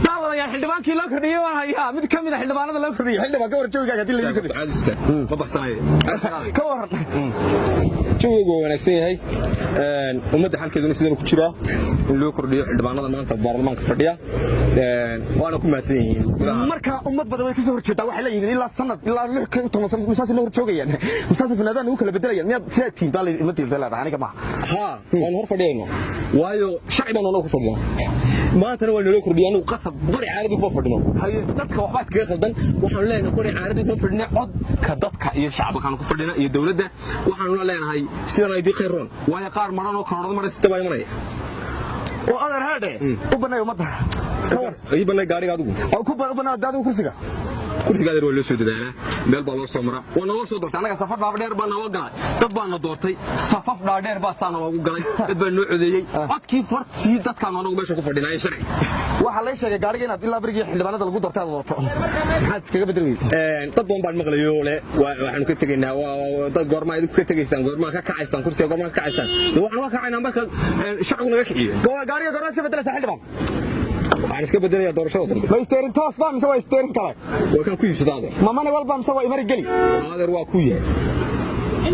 daawada yaa xildhibaankii loo kordhiyay waan hayaa mid kamid ah xildhibaanada loo kordhiyay xildhibaan ka war joogiga hadii la yidhi caadista ma baxsanayo ka waran joogiga wanaagsan yahay ummadda halkeeduna sidoo ku jira in loo kordhiyo xildhibaanada maanta baarlamaanka fadhiya waana ku mahadsan yihiin marka ummad badan way ka soo horjeedaa waxay leeyihiin ilaa sanad ilaa 16 sano musaasi loo horjoogayaan musaasi fanaadaan uu kala bedelayaan miyaad saatiin baa ma tiirtay aniga ma waan hor fadhiyayno waayo shacban oo ku fadhiyo maantana waa loo kordhiyay inuu qasab qori caaradu ku fadhino dadka waxba iskaga khaldan waxaan leenahay qori caaradu ku fadhino codka dadka iyo shacabka ku fadhina iyo dawladda waxaan leenahay sidaan ay diqayroon waayo qaar maran oo koroonada maraysta baa imanaya oo adeer haadhe u banay ummadda kawar ay banay gaariga adigu oo ku banay daadu kursiga kursiga waa loo soo dadaalaa meel baa loo soo maraa wana loo soo doortay anaga safar dhaadheer baa noo galay dad baa na doortay safaf dhaadheer baa saana ugu galay dad baa noo codeeyay codkii fartii dadka anagu meesha ku fadhinay sharci waxa la sheegay gaariga inaad ilaa barigii xildhibaanada lagu doortay aad wato maxaad iskaga bedelay dad baan maqlayo le waxaan ka tageynaa dad goorma idinku ka tageysaan goorma ka kacaysaan kursiga goorma ka kacaysaan waxaan ka kacaynaa marka shacabku naga kiciyo gaariga goorma iska bedelaysaa xildhibaan waxaan iska bedelayaa doorashada dambe ma isteerin toos baa mise waa isteerin kale waa kan ku iibsadaade mamana walba mise waa imari geli adeer waa ku yahay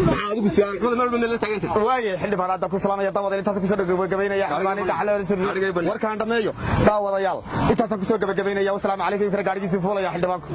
maxaa adigu su'aal xumada meel meel la taagantay waaye xildhibaan aad ku salaamaya daawada intaas ku soo gabagabeynaya xildhibaan inta xalay warkaan dhameeyo daawadayaal intaas ku soo gabagabeynaya wassalaamu calaykum gaarigiisa fuulaya xildhibaanku